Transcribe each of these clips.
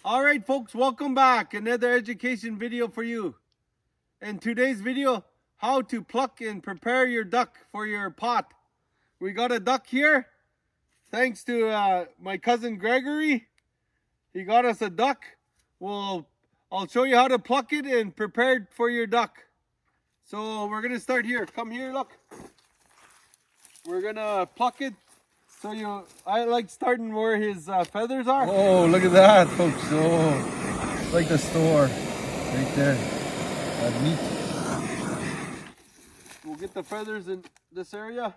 All right, folks, welcome back. Another education video for you. In today's video, how to pluck and prepare your duck for your pot. We got a duck here. Thanks to my cousin Gregory. He got us a duck. I'll show you how to pluck it and prepare it for your duck. So we're gonna start here. Come here, look. We're gonna pluck it. I like starting where his feathers are. Oh, look at that, folks. Oh, it's like the store right there. That meat. We'll get the feathers in this area.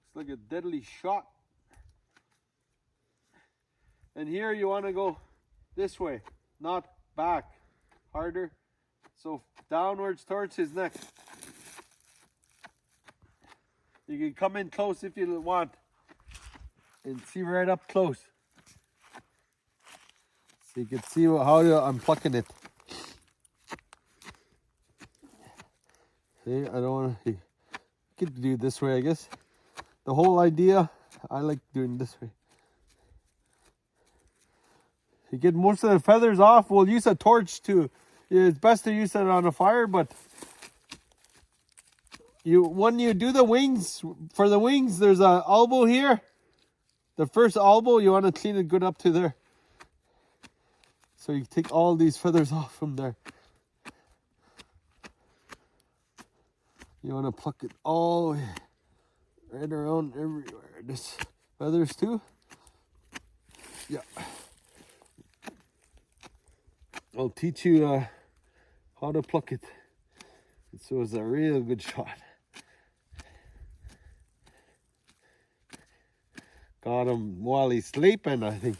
It's like a deadly shot. And here you want to go this way, not back. Harder. So downwards towards his neck. You can come in close if you want and see right up close. So you can see how I'm plucking it. See, I don't want to. You could do it this way, I guess. The whole idea, I like doing this way. You get most of the feathers off. We'll use a torch too. It's best to use it on a fire, but when you do the wings, for the wings, there's an elbow here. The first elbow, you want to clean it good up to there. So you take all these feathers off from there. You want to pluck it all the way, right around everywhere. This feathers too. Yeah. I'll teach you how to pluck it. So it's a real good shot. Got him while he's sleeping, I think.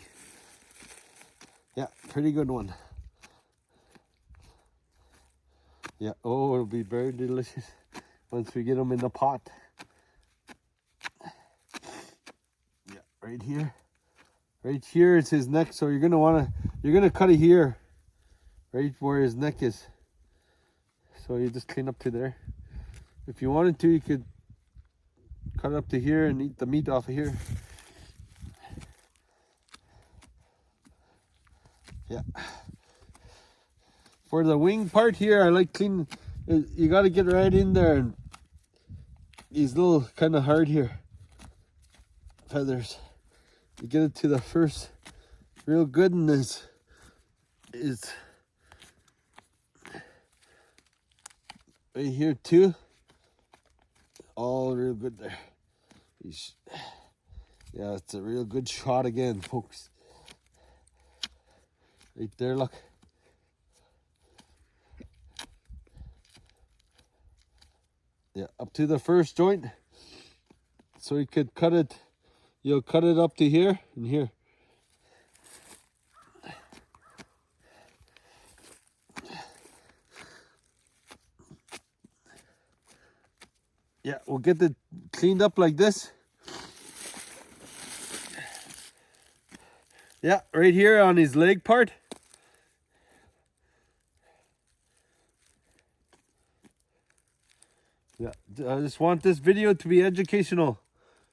Yeah, pretty good one. Yeah, oh, it'll be very delicious once we get him in the pot. Yeah, right here. Right here is his neck, so you're gonna cut it here, right where his neck is. So you just clean up to there. If you wanted to, you could cut it up to here and eat the meat off of here. Yeah. For the wing part here, I like clean. You got to get right in there, and these little kind of hard here feathers. You get it to the first real good, and is right here too. All real good there. Yeah, it's a real good shot again, folks. Right there, look. Yeah, up to the first joint. So you could cut it, you'll cut it up to here and here. Yeah, we'll get it cleaned up like this. Yeah, right here on his leg part. Yeah, I just want this video to be educational.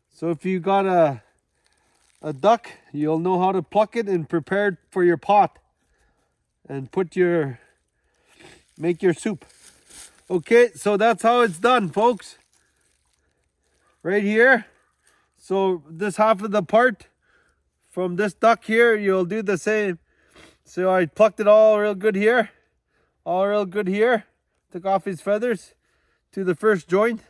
So if you got a duck, you'll know how to pluck it and prepare it for your pot. And make your soup. Okay, so that's how it's done, folks. Right here. So this half of the part from this duck here, you'll do the same. So I plucked it all real good here. All real good here. Took off his feathers to the first joint.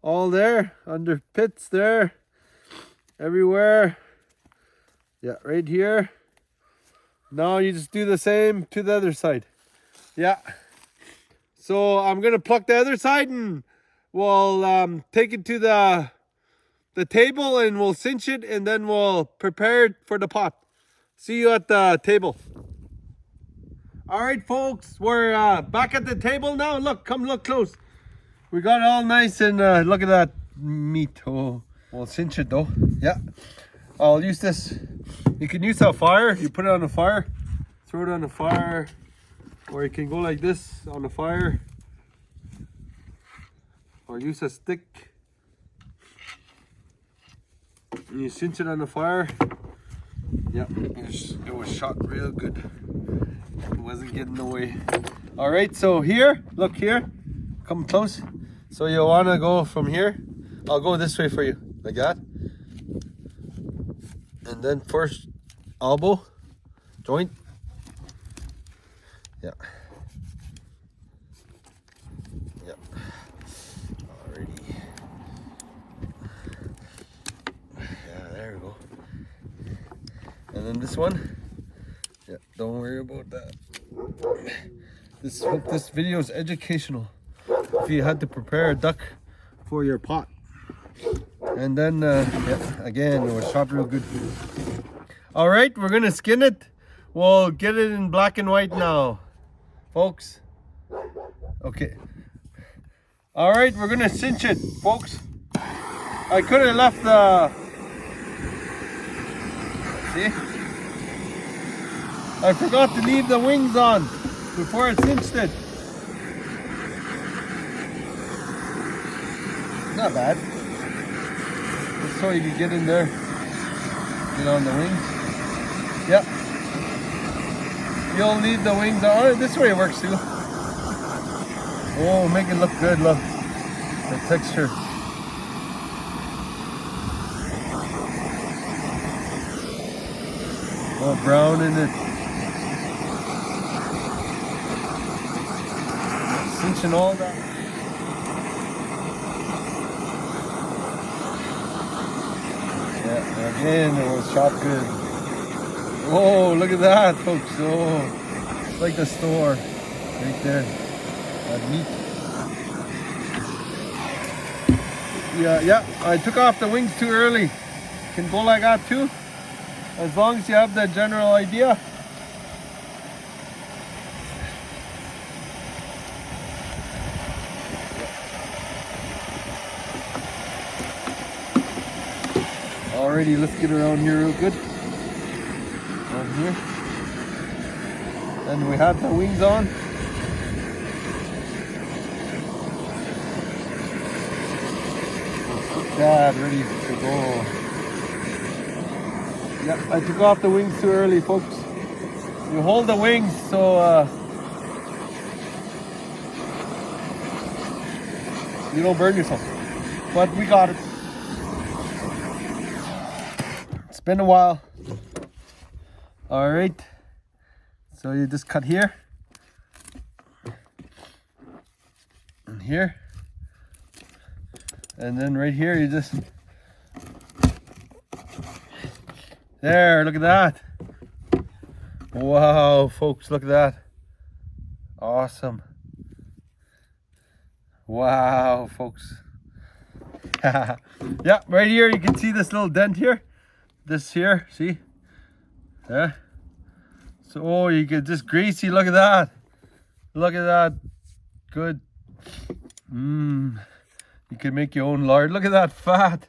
All there, under pits there. Everywhere. Yeah, right here. Now you just do the same to the other side. Yeah. So I'm going to pluck the other side, and we'll take it to the table, and we'll cinch it, and then we'll prepare it for the pot. See you at the table. All right, folks, we're back at the table now. Look, come look close. We got it all nice, and look at that meat. Oh, we'll cinch it though. Yeah, I'll use this. You can use a fire. You put it on the fire, throw it on the fire, or you can go like this on the fire, or use a stick. And you cinch it on the fire. Yep, it was shot real good. It wasn't getting away. All right, so here, look here, come close. So you want to go from here. I'll go this way for you, like that. And then first elbow, joint. Yeah. Yep. Alrighty. Yeah, there we go. And then this one. Yeah, don't worry about that. This video is educational. If you had to prepare a duck for your pot. And then, yeah, again, it was shot real good. All right, we're gonna skin it. We'll get it in black and white now, folks. Okay. All right, we're gonna cinch it, folks. I could have left the, see? I forgot to leave the wings on before I cinched it. Not bad. Just so you can get in there, get on the wings. Yep. You'll need the wings on. Oh, this way it works too. Oh, make it look good. Look, the texture. Oh, brown in it. Cinching all that. Yeah, again, it was shot good. Oh, look at that, folks. Oh, it's like the store right there. That meat. Yeah, I took off the wings too early. Can go like that too, as long as you have the general idea. Alrighty, let's get around here real good. On here. And we have the wings on. Put that ready to go. Yeah, I took off the wings too early, folks. You hold the wings so you don't burn yourself. But we got it. It's been a while. All right, so you just cut here and here, and then right here you just, there, look at that. Wow, folks, look at that. Awesome. Wow, folks. Yeah, right here you can see this little dent here. This here, see? Yeah. So, oh, you get just greasy. Look at that. Look at that. Good. You can make your own lard. Look at that fat.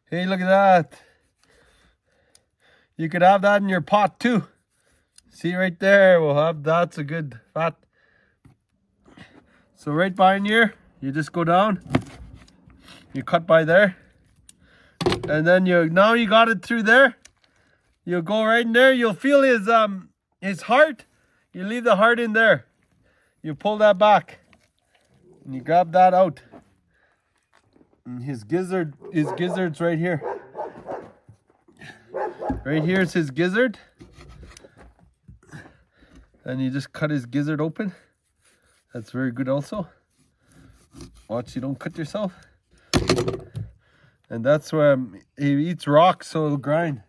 Hey, look at that. You could have that in your pot too. See right there. We'll have that's a good fat. So right behind here, you just go down. You cut by there. And then now you got it through there. You'll go right in there. You'll feel his heart. You leave the heart in there. You pull that back. And you grab that out. And his gizzard's right here. Right here is his gizzard. And you just cut his gizzard open. That's very good also. Watch you don't cut yourself. And that's where he eats rocks, so it'll grind.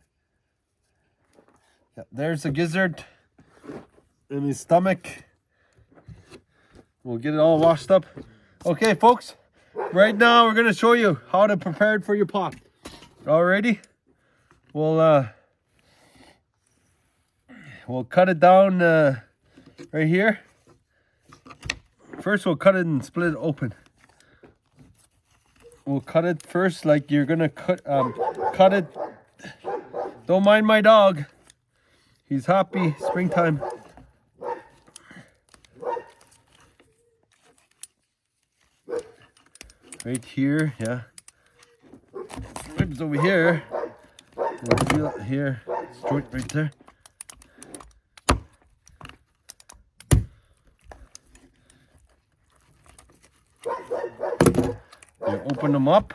Yeah, there's the gizzard in his stomach. We'll get it all washed up. Okay, folks. Right now, we're going to show you how to prepare it for your pot. Alrighty? We'll cut it down right here. First, we'll cut it and split it open. We'll cut it first like you're gonna cut it. Don't mind my dog. He's happy. Springtime. Right here, yeah. ribs over here. We'll feel it here. It's joint right there. You open them up.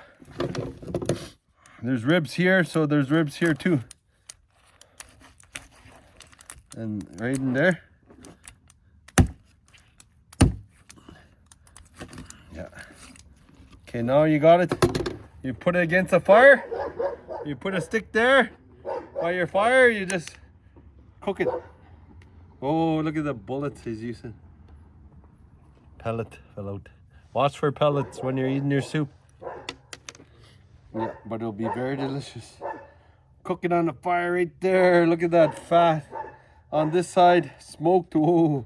There's ribs here, so there's ribs here too. And right in there. Yeah. Okay, now you got it. You put it against the fire. You put a stick there by your fire. You just cook it. Oh, look at the bullets he's using. Pellet fell out. Watch for pellets when you're eating your soup. Yeah, but it'll be very delicious. Cook it on the fire right there. Look at that fat on this side, smoked. Oh,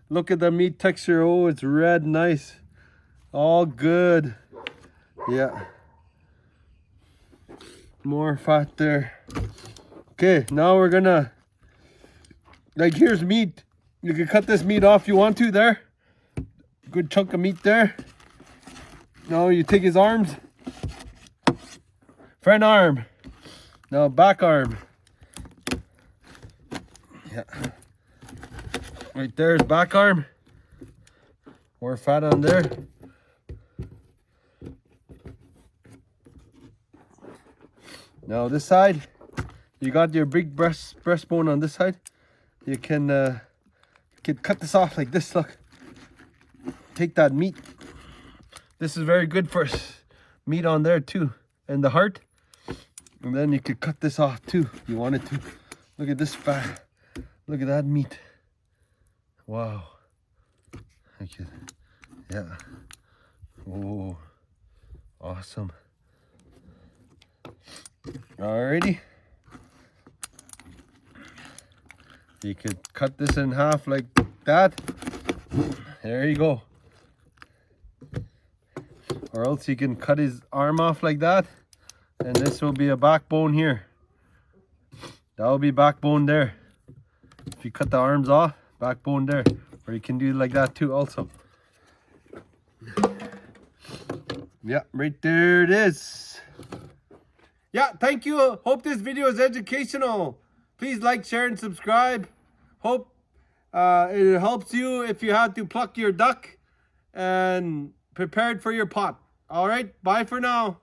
look at the meat texture. Oh, it's red, nice, all good. Yeah, more fat there. Okay, now we're gonna, like, here's meat. You can cut this meat off if you want to there. Good chunk of meat there. Now you take his arms. Front arm. Now back arm. Yeah. Right there's back arm. More fat on there. Now this side, you got your big breastbone on this side. You can cut this off like this. Look. Take that meat. This is very good for meat on there too, and the heart. And then you could cut this off too if you wanted to. Look at this fat. Look at that meat. Wow. Thank you. Yeah. Oh, awesome. Alrighty. You could cut this in half like that. There you go. Or else you can cut his arm off like that. And this will be a backbone here. That will be backbone there. If you cut the arms off, backbone there. Or you can do it like that too also. Yeah, right there it is. Yeah, thank you. Hope this video is educational. Please like, share, and subscribe. Hope it helps you if you have to pluck your duck and prepared for your pot. All right, bye for now.